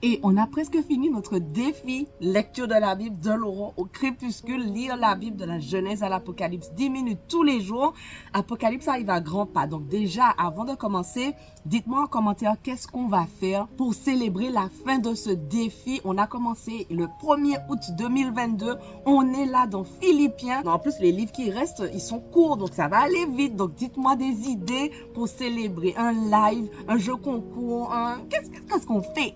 Et on a presque fini notre défi lecture de la Bible de l'aurore au crépuscule, lire la Bible de la Genèse à l'Apocalypse, 10 minutes tous les jours. Apocalypse arrive à grands pas. Donc déjà, avant de commencer, dites-moi en commentaire qu'est-ce qu'on va faire pour célébrer la fin de ce défi. On a commencé le 1er août 2022. On est là dans Philippiens. En plus, les livres qui restent, ils sont courts, donc ça va aller vite. Donc dites-moi des idées pour célébrer un live, un jeu concours, qu'est-ce qu'on fait?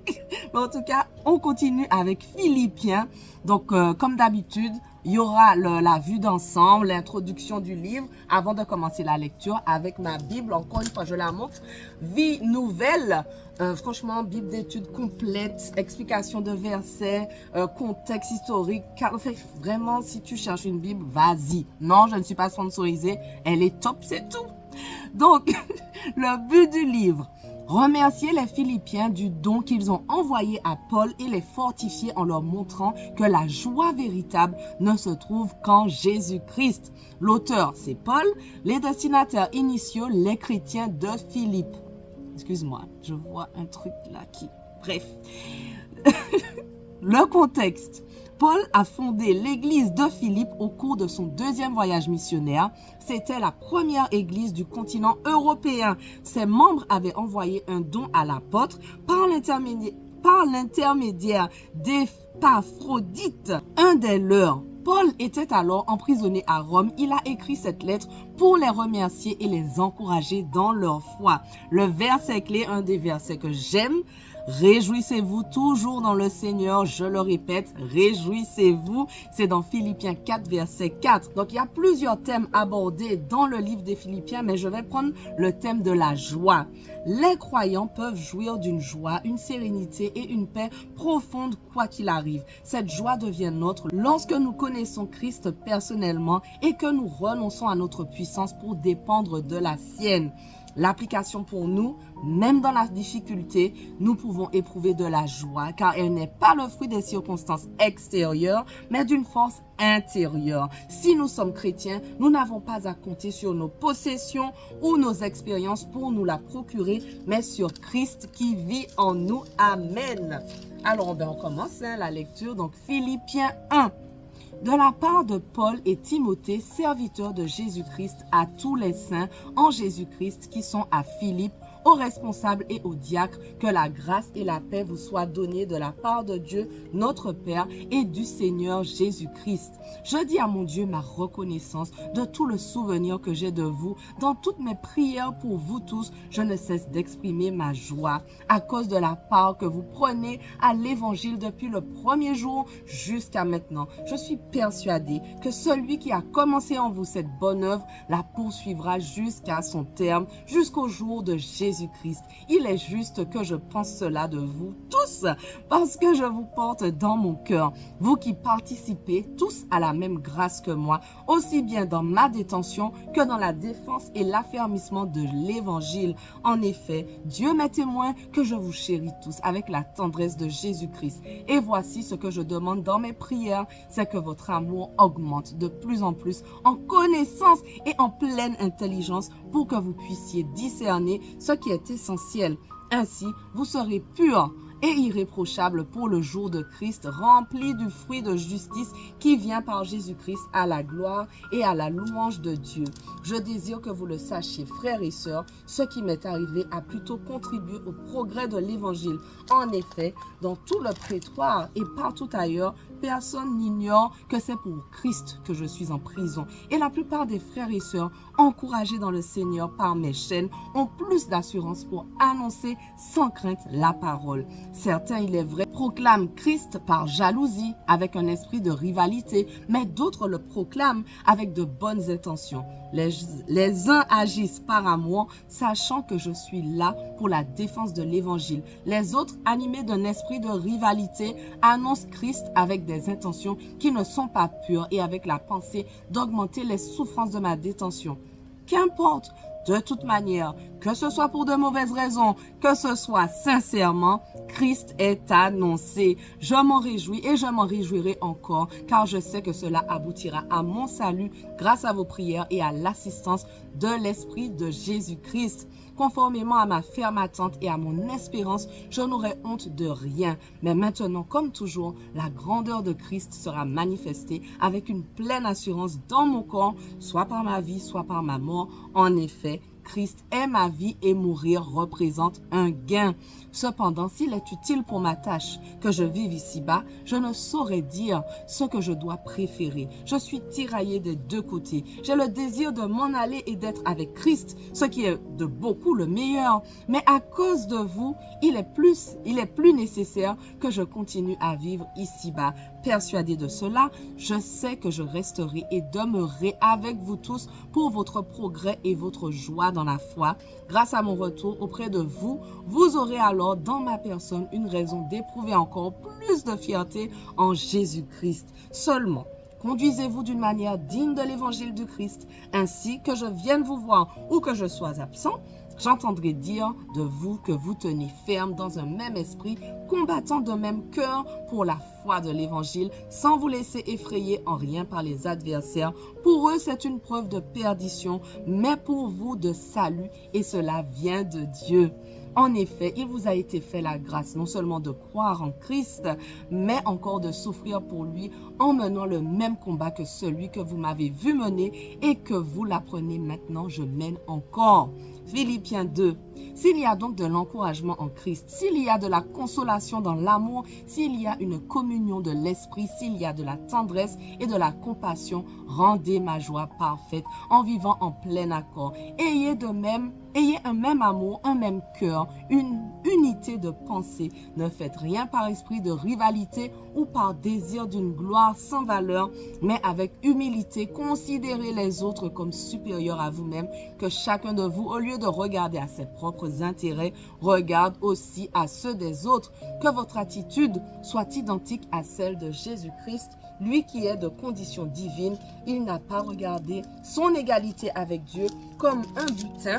Mais en tout cas, on continue avec Philippiens. Donc, comme d'habitude, il y aura la vue d'ensemble, l'introduction du livre, avant de commencer la lecture avec ma Bible. Encore une fois, je la montre. Vie nouvelle. Franchement, Bible d'études complète, explication de versets, contexte historique. Vraiment, si tu cherches une Bible, vas-y. Non, je ne suis pas sponsorisée. Elle est top, c'est tout. Donc, le but du livre. Remercier les Philippiens du don qu'ils ont envoyé à Paul et les fortifier en leur montrant que la joie véritable ne se trouve qu'en Jésus-Christ. L'auteur, c'est Paul, les destinataires initiaux, les chrétiens de Philippe. Excuse-moi, je vois un truc là qui... Bref. Le contexte. Paul a fondé l'église de Philippe au cours de son deuxième voyage missionnaire. C'était la première église du continent européen. Ses membres avaient envoyé un don à l'apôtre par l'intermédiaire d'Épaphrodite, un des leurs. Paul était alors emprisonné à Rome. Il a écrit cette lettre pour les remercier et les encourager dans leur foi. Le verset clé, un des versets que j'aime, réjouissez-vous toujours dans le Seigneur, je le répète, réjouissez-vous. C'est dans Philippiens 4, verset 4. Donc, il y a plusieurs thèmes abordés dans le livre des Philippiens, mais je vais prendre le thème de la joie. Les croyants peuvent jouir d'une joie, une sérénité et une paix profonde quoi qu'il arrive. Cette joie devient nôtre lorsque nous connaissons Christ personnellement et que nous renonçons à notre puissance pour dépendre de la sienne. L'application pour nous, même dans la difficulté, nous pouvons éprouver de la joie car elle n'est pas le fruit des circonstances extérieures, mais d'une force intérieure. Si nous sommes chrétiens, nous n'avons pas à compter sur nos possessions ou nos expériences pour nous la procurer, mais sur Christ qui vit en nous. Amen. Alors, on commence la lecture. Donc, Philippiens 1. De la part de Paul et Timothée, serviteurs de Jésus-Christ, à tous les saints en Jésus-Christ qui sont à Philippe, aux responsables et aux diacres, que la grâce et la paix vous soient données de la part de Dieu, notre Père, et du Seigneur Jésus-Christ. Je dis à mon Dieu ma reconnaissance de tout le souvenir que j'ai de vous. Dans toutes mes prières pour vous tous, je ne cesse d'exprimer ma joie à cause de la part que vous prenez à l'Évangile depuis le premier jour jusqu'à maintenant. Je suis persuadé que celui qui a commencé en vous cette bonne œuvre la poursuivra jusqu'à son terme, jusqu'au jour de Jésus-Christ. Il est juste que je pense cela de vous tous, parce que je vous porte dans mon cœur, vous qui participez tous à la même grâce que moi, aussi bien dans ma détention que dans la défense et l'affermissement de l'Évangile. En effet, Dieu m'est témoin que je vous chéris tous avec la tendresse de Jésus-Christ. Et voici ce que je demande dans mes prières, c'est que votre amour augmente de plus en plus en connaissance et en pleine intelligence pour que vous puissiez discerner ce qui est essentiel. Ainsi, vous serez purs et irréprochables pour le jour de Christ, remplis du fruit de justice qui vient par Jésus-Christ à la gloire et à la louange de Dieu. Je désire que vous le sachiez, frères et sœurs, ce qui m'est arrivé a plutôt contribué au progrès de l'Évangile. En effet, dans tout le prétoire et partout ailleurs, personne n'ignore que c'est pour Christ que je suis en prison. Et la plupart des frères et sœurs, encouragés dans le Seigneur par mes chaînes, ont plus d'assurance pour annoncer sans crainte la parole. Certains, il est vrai, proclament Christ par jalousie, avec un esprit de rivalité, mais d'autres le proclament avec de bonnes intentions. Les uns agissent par amour, sachant que je suis là pour la défense de l'Évangile. Les autres, animés d'un esprit de rivalité, annoncent Christ avec des intentions qui ne sont pas pures et avec la pensée d'augmenter les souffrances de ma détention. Qu'importe, de toute manière, que ce soit pour de mauvaises raisons, que ce soit sincèrement, Christ est annoncé. Je m'en réjouis et je m'en réjouirai encore, car je sais que cela aboutira à mon salut grâce à vos prières et à l'assistance de l'Esprit de Jésus-Christ. Conformément à ma ferme attente et à mon espérance, je n'aurai honte de rien. Mais maintenant, comme toujours, la grandeur de Christ sera manifestée avec une pleine assurance dans mon corps, soit par ma vie, soit par ma mort. En effet, Christ est ma vie et mourir représente un gain. Cependant, s'il est utile pour ma tâche que je vive ici-bas, je ne saurais dire ce que je dois préférer. Je suis tiraillé des deux côtés. J'ai le désir de m'en aller et d'être avec Christ, ce qui est de beaucoup le meilleur. Mais à cause de vous, il est plus nécessaire que je continue à vivre ici-bas. Persuadé de cela, je sais que je resterai et demeurerai avec vous tous pour votre progrès et votre joie dans la foi. Grâce à mon retour auprès de vous, vous aurez alors dans ma personne une raison d'éprouver encore plus de fierté en Jésus-Christ. Seulement, conduisez-vous d'une manière digne de l'évangile du Christ, ainsi que je vienne vous voir ou que je sois absent. J'entendrai dire de vous que vous tenez ferme dans un même esprit, combattant d'un même cœur pour la foi de l'Évangile, sans vous laisser effrayer en rien par les adversaires. Pour eux, c'est une preuve de perdition, mais pour vous de salut, et cela vient de Dieu. En effet, il vous a été fait la grâce non seulement de croire en Christ, mais encore de souffrir pour lui en menant le même combat que celui que vous m'avez vu mener et que vous l'apprenez maintenant, je mène encore. Philippiens 2. S'il y a donc de l'encouragement en Christ, s'il y a de la consolation dans l'amour, s'il y a une communion de l'esprit, s'il y a de la tendresse et de la compassion, rendez ma joie parfaite en vivant en plein accord. Ayez un même amour, un même cœur, une unité de pensée. Ne faites rien par esprit de rivalité ou par désir d'une gloire sans valeur, mais avec humilité, considérez les autres comme supérieurs à vous-même, que chacun de vous, au lieu de regarder à ses propres intérêts, regarde aussi à ceux des autres. Que votre attitude soit identique à celle de Jésus-Christ, lui qui est de condition divine. Il n'a pas regardé son égalité avec Dieu comme un butin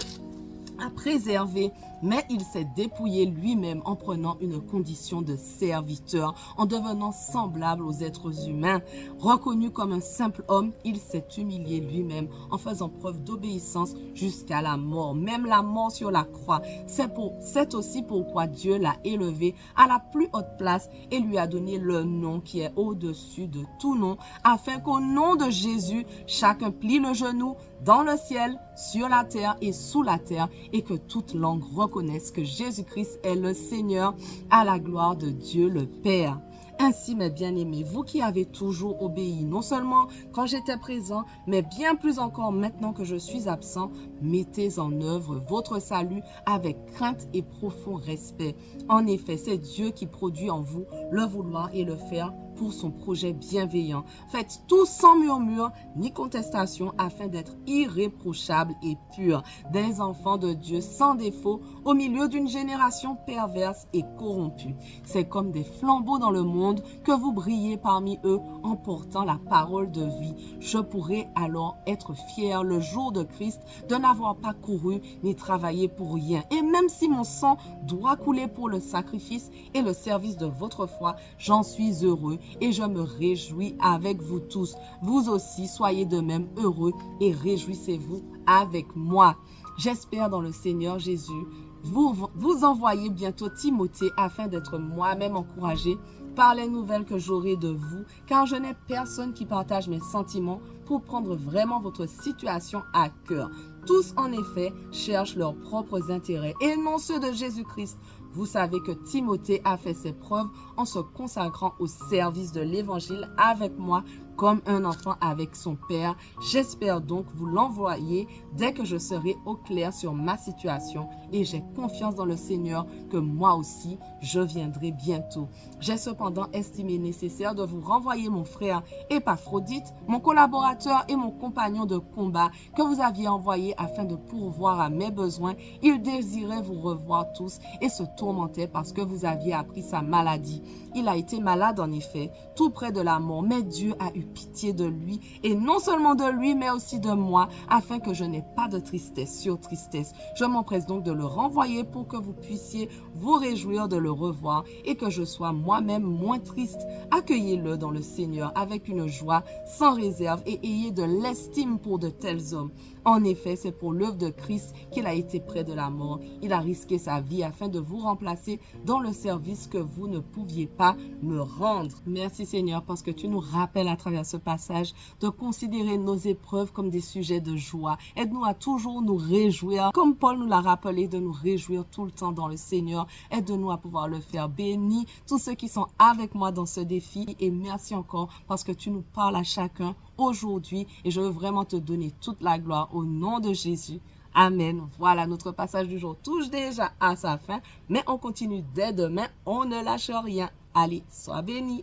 à préserver, mais il s'est dépouillé lui-même en prenant une condition de serviteur, en devenant semblable aux êtres humains. Reconnu comme un simple homme, il s'est humilié lui-même en faisant preuve d'obéissance jusqu'à la mort, même la mort sur la croix. C'est aussi pourquoi Dieu l'a élevé à la plus haute place et lui a donné le nom qui est au-dessus de tout nom, afin qu'au nom de Jésus, chacun plie le genou dans le ciel, sur la terre et sous la terre, et que toute langue reconnaisse que Jésus-Christ est le Seigneur, à la gloire de Dieu le Père. Ainsi, mes bien-aimés, vous qui avez toujours obéi, non seulement quand j'étais présent, mais bien plus encore maintenant que je suis absent, mettez en œuvre votre salut avec crainte et profond respect. En effet, c'est Dieu qui produit en vous le vouloir et le faire pour son projet bienveillant. Faites tout sans murmure ni contestation afin d'être irréprochables et purs, des enfants de Dieu sans défaut au milieu d'une génération perverse et corrompue. C'est comme des flambeaux dans le monde que vous brillez parmi eux en portant la parole de vie. Je pourrais alors être fier le jour de Christ de n'avoir pas couru ni travaillé pour rien. Et même si mon sang doit couler pour le sacrifice et le service de votre foi, j'en suis heureux et je me réjouis avec vous tous. Vous aussi, soyez de même heureux et réjouissez-vous avec moi. J'espère dans le Seigneur Jésus vous envoyer bientôt Timothée afin d'être moi-même encouragé par les nouvelles que j'aurai de vous, car je n'ai personne qui partage mes sentiments pour prendre vraiment votre situation à cœur. Tous, en effet, cherchent leurs propres intérêts et non ceux de Jésus-Christ. Vous savez que Timothée a fait ses preuves en se consacrant au service de l'Évangile avec moi comme un enfant avec son père. J'espère donc vous l'envoyer dès que je serai au clair sur ma situation et j'ai confiance dans le Seigneur que moi aussi, je viendrai bientôt. J'ai cependant estimé nécessaire de vous renvoyer mon frère Épaphrodite, mon collaborateur et mon compagnon de combat que vous aviez envoyé afin de pourvoir à mes besoins. Il désirait vous revoir tous et se tourmentait parce que vous aviez appris sa maladie. Il a été malade en effet, tout près de la mort, mais Dieu a eu eu pitié de lui, et non seulement de lui, mais aussi de moi, afin que je n'ai pas de tristesse sur tristesse. Je m'empresse donc de le renvoyer pour que vous puissiez vous réjouir de le revoir et que je sois moi-même moins triste. Accueillez-le dans le Seigneur avec une joie sans réserve et ayez de l'estime pour de tels hommes. En effet, c'est pour l'œuvre de Christ qu'il a été près de la mort. Il a risqué sa vie afin de vous remplacer dans le service que vous ne pouviez pas me rendre. Merci Seigneur parce que tu nous rappelles à travers ce passage de considérer nos épreuves comme des sujets de joie. Aide-nous à toujours nous réjouir, comme Paul nous l'a rappelé, de nous réjouir tout le temps dans le Seigneur. Aide-nous à pouvoir le faire. Bénis tous ceux qui sont avec moi dans ce défi et merci encore parce que tu nous parles à chacun aujourd'hui et je veux vraiment te donner toute la gloire au nom de Jésus. Amen. Voilà, notre passage du jour touche déjà à sa fin, mais on continue dès demain. On ne lâche rien. Allez, sois bénis.